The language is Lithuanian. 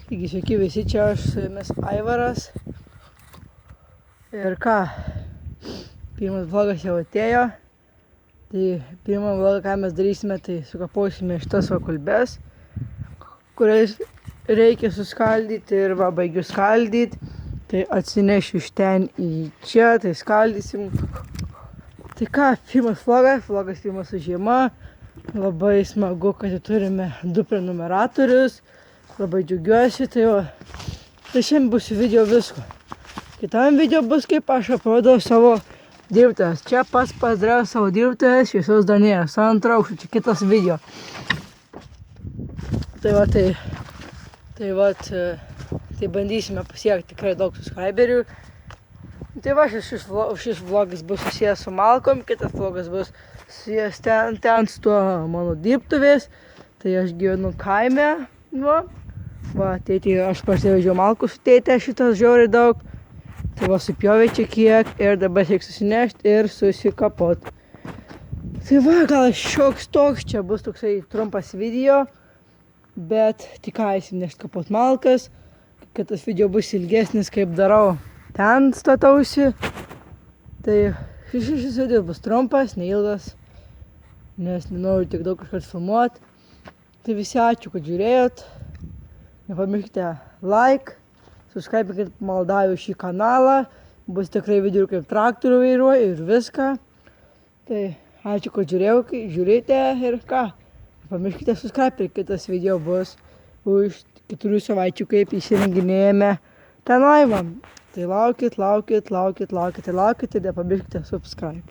Taigi sveiki visi, čia aš su jumis Aivaras. Ir ką, pirmas vlogas jau atėjo. Tai pirmą vlogą, ką mes darysime, tai sukapausime šitas kulbes, kurias reikia suskaldyti ir va, baigiu skaldyti. Tai atsinešiu iš ten į čia, tai skaldysim. Tai ką, pirmas vlogas pirmas su žiema. Labai smagu, kad turime 2 prenumeratorius. Labai džiaugiuosi, tai va. Tai šiandien bus video visko. Kitam video bus, kaip aš aprodau savo dirbtuvės. Čia pats pasidariau savo dirbtuvės, šviesos dar nėra. Su antro aukštu, čia kitas video. Tai bandysime pasiekti tikrai daug subscriberių. Tai va, šis vlogas bus susijęs su malkom, kitas vlogas bus susijęs ten su tuo mano dirbtuvės. Tai aš gyvenu kaime, va, tėtį aš parsivežiau malkų su tėtė, šitas žiauriai daug. Tai va, supjovė čia kiek ir dabar reikia susinešti ir susikapot. Tai va, gal šioks toks, čia bus toksai trumpas video, bet tik ką įsinešti kapot malkas. Kitas video bus ilgesnis, kaip darau. Ten statausi. Tai šis video bus trumpas, neilgas, nes nenoriu tiek daug kažką filmuoti. Tai visi ačiū, kad žiūrėjot. Nepamirškite like, subscribe, maldauju šį kanalą. Bus tikrai video kaip traktorių vairuoju ir viską. Tai ačiū, kad žiūrėjote ir ką. Nepamirškite subscribe, kitas video bus už 4 savaičių, kaip įsirenginėjame ten laivą. Tai laukit ir nepamirškite subscribe.